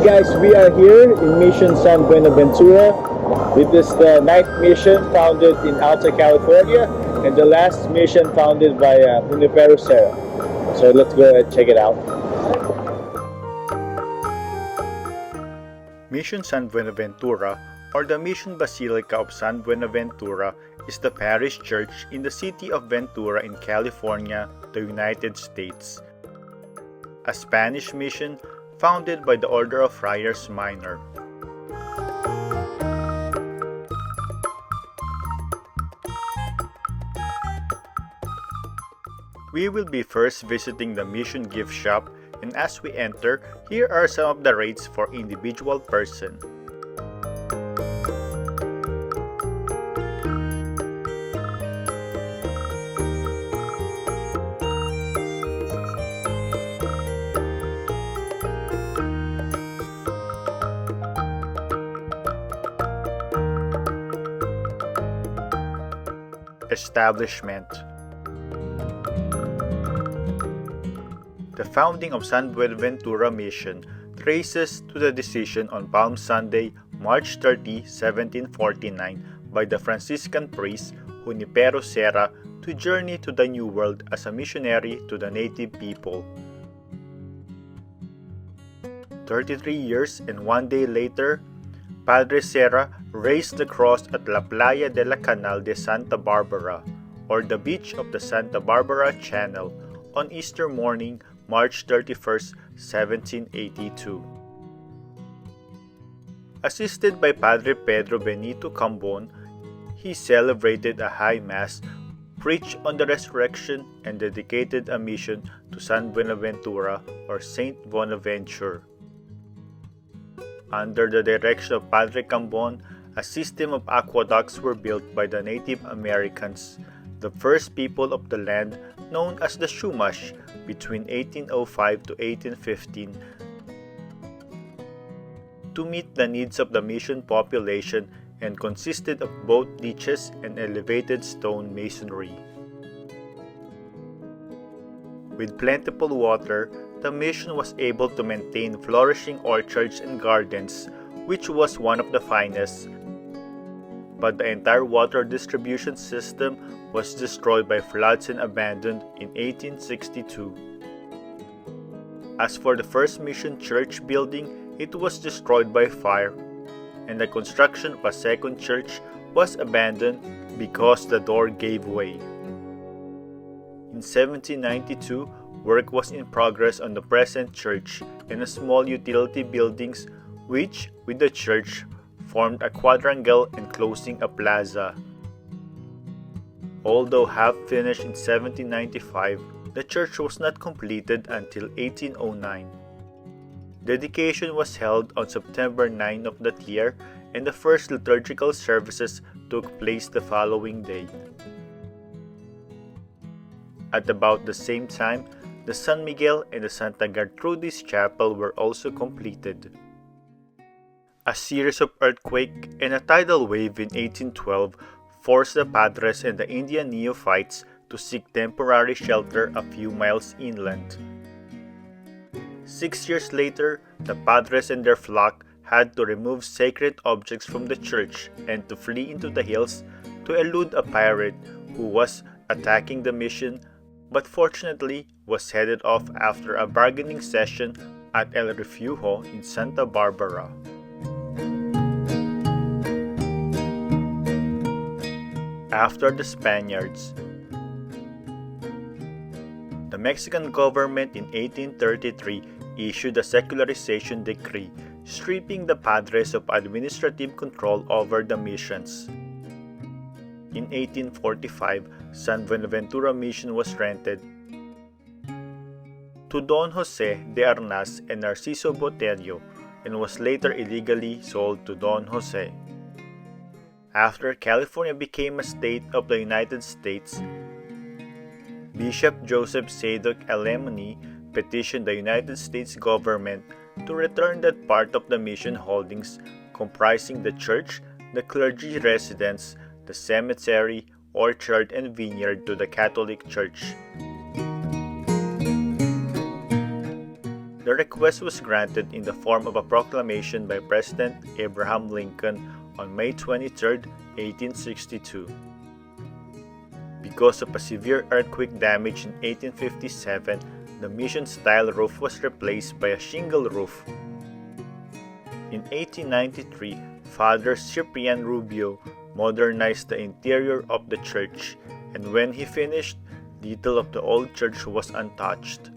guys, we are here in Mission San Buenaventura. It is the 9th mission founded in Alta California and the last mission founded by Junipero Serra. So let's go and check it out. Mission San Buenaventura, or the Mission Basilica of San Buenaventura, is the parish church in the city of Ventura in California, the United States. A Spanish mission founded by the Order of Friars Minor. We will be first visiting the mission gift shop, and as we enter, here are some of the rates for individual person. Establishment. The founding of San Buenaventura Mission traces to the decision on Palm Sunday, March 30, 1749 by the Franciscan priest Junipero Serra to journey to the New World as a missionary to the native people. 33 years and 1 day later, Padre Serra raised the cross at La Playa de la Canal de Santa Barbara, or the beach of the Santa Barbara Channel, on Easter morning, March 31, 1782. Assisted by Padre Pedro Benito Cambon, he celebrated a high mass, preached on the resurrection, and dedicated a mission to San Buenaventura, or Saint Bonaventure. Under the direction of Padre Cambon, a system of aqueducts were built by the Native Americans, the first people of the land known as the Chumash, between 1805 to 1815, to meet the needs of the mission population, and consisted of both ditches and elevated stone masonry. With plentiful water, the mission was able to maintain flourishing orchards and gardens, which was one of the finest. But the entire water distribution system was destroyed by floods and abandoned in 1862. As for the first mission church building, it was destroyed by fire, and the construction of a second church was abandoned because the door gave way. In 1792, work was in progress on the present church and a small utility buildings which, with the church, formed a quadrangle enclosing a plaza. Although half finished in 1795, the church was not completed until 1809. Dedication was held on September 9 of that year, and the first liturgical services took place the following day. At about the same time, the San Miguel and the Santa Gertrudis Chapel were also completed. A series of earthquake and a tidal wave in 1812 forced the Padres and the Indian neophytes to seek temporary shelter a few miles inland. 6 years later, the Padres and their flock had to remove sacred objects from the church and to flee into the hills to elude a pirate who was attacking the mission, but fortunately was headed off after a bargaining session at El Refugio in Santa Barbara. After the Spaniards, the Mexican government in 1833 issued a secularization decree stripping the Padres of administrative control over the missions. In 1845, San Buenaventura Mission was rented to Don Jose de Arnaz and Narciso Botello and was later illegally sold to Don Jose. After California became a state of the United States, Bishop Joseph Zadok Alemany petitioned the United States government to return that part of the mission holdings comprising the church, the clergy residence, the cemetery, orchard, and vineyard to the Catholic Church. The request was granted in the form of a proclamation by President Abraham Lincoln on May 23, 1862. Because of a severe earthquake damage in 1857, the mission-style roof was replaced by a shingle roof. In 1893, Father Cyprian Rubio modernized the interior of the church, and when he finished, little of the old church was untouched.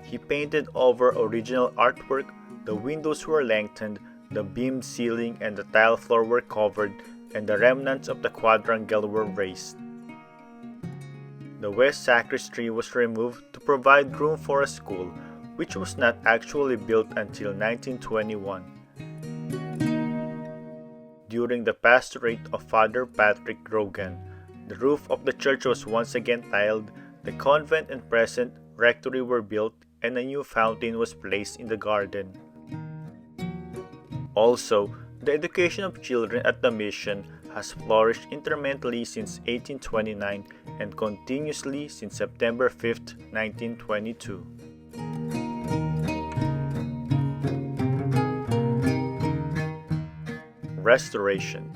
He painted over original artwork, the windows were lengthened, the beamed ceiling and the tile floor were covered, and the remnants of the quadrangle were raised. The west sacristy was removed to provide room for a school, which was not actually built until 1921. During the pastorate of Father Patrick Grogan, the roof of the church was once again tiled, the convent and present rectory were built, and a new fountain was placed in the garden. Also, the education of children at the mission has flourished intermittently since 1829 and continuously since September 5, 1922. Restoration.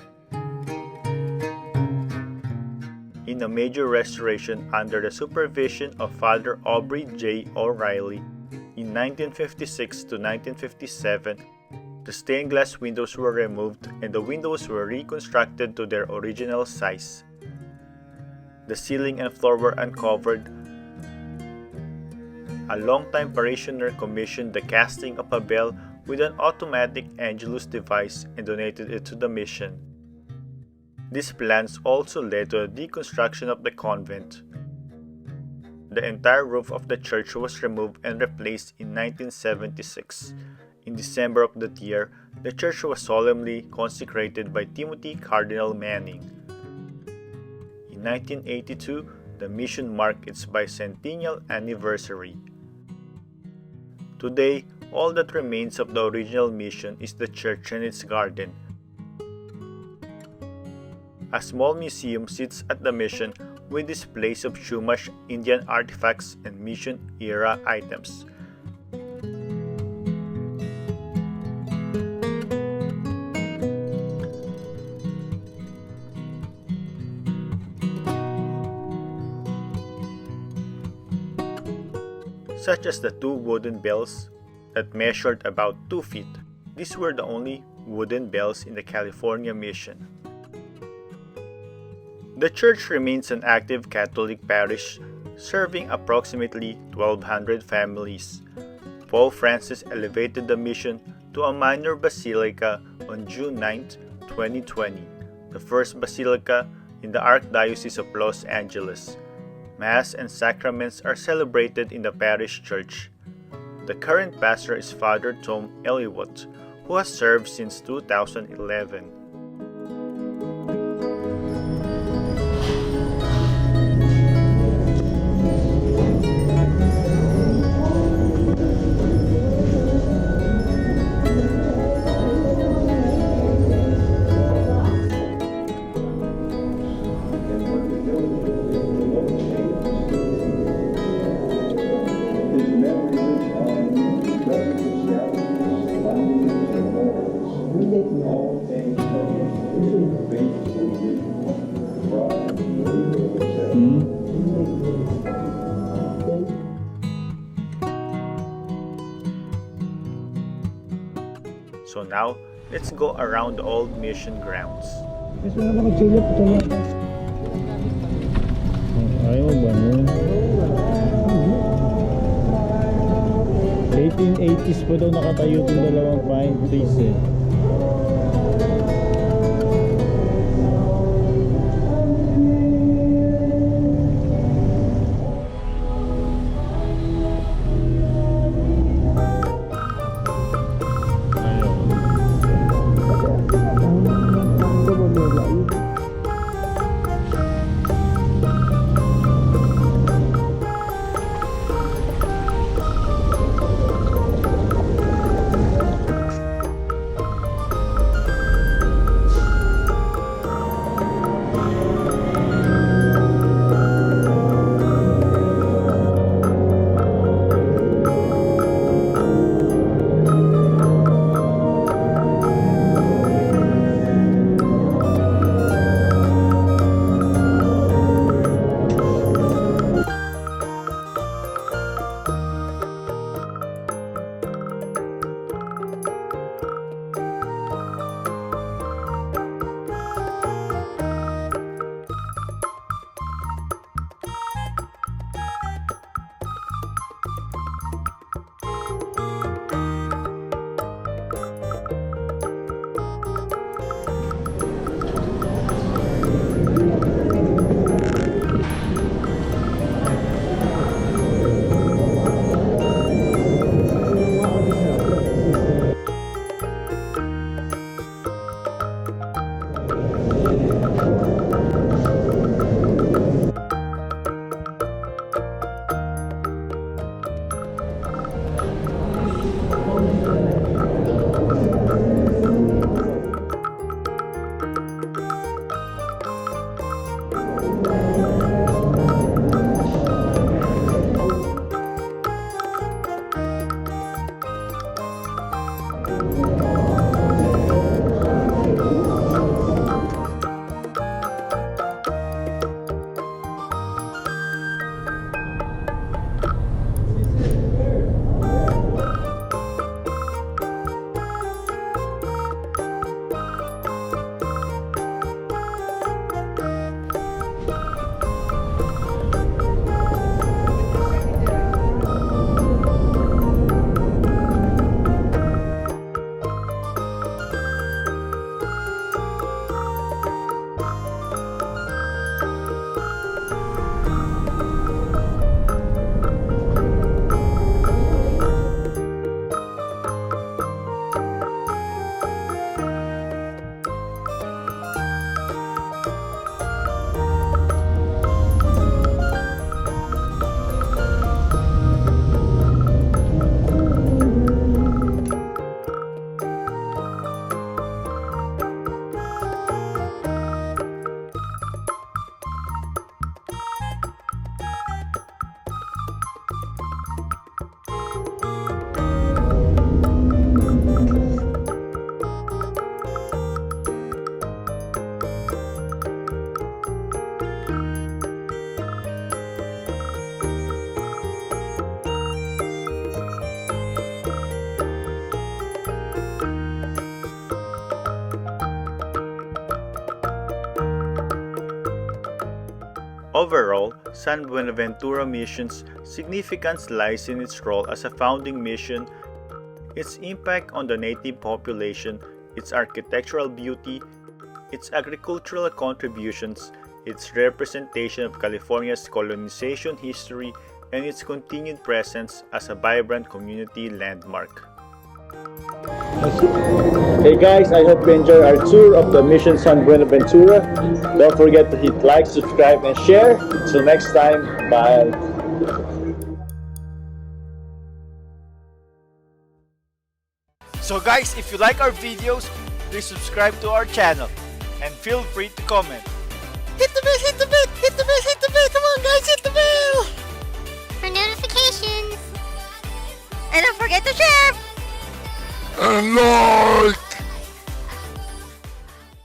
In a major restoration under the supervision of Father Aubrey J. O'Reilly in 1956 to 1957, the stained glass windows were removed and the windows were reconstructed to their original size. The ceiling and floor were uncovered. A longtime parishioner commissioned the casting of a bell with an automatic Angelus device and donated it to the mission. These plans also led to the deconstruction of the convent. The entire roof of the church was removed and replaced in 1976. In December of that year, the church was solemnly consecrated by Timothy Cardinal Manning. In 1982, the mission marked its bicentennial anniversary. Today, all that remains of the original mission is the church and its garden. A small museum sits at the mission with displays of Chumash Indian artifacts and mission-era items. Such as the two wooden bells that measured about 2 feet. These were the only wooden bells in the California mission. The church remains an active Catholic parish, serving approximately 1,200 families. Pope Francis elevated the mission to a minor basilica on June 9, 2020, the first basilica in the Archdiocese of Los Angeles. Mass and sacraments are celebrated in the parish church. The current pastor is Father Tom Eliot, who has served since 2011. So now, let's go around the old mission grounds. Ayaw ba nun? 1880s pa daw nakatayo itong dalawang pine trees eh. Overall, San Buenaventura Mission's significance lies in its role as a founding mission, its impact on the native population, its architectural beauty, its agricultural contributions, its representation of California's colonization history, and its continued presence as a vibrant community landmark. Hey guys, I hope you enjoyed our tour of the Mission San Buenaventura. Don't forget to hit like, subscribe, and share. Till next time, bye. So guys, if you like our videos, please subscribe to our channel and feel free to comment. Hit the bell, hit the bell, hit the bell, hit the bell. Come on guys, hit the bell for notifications. And don't forget to share. And like!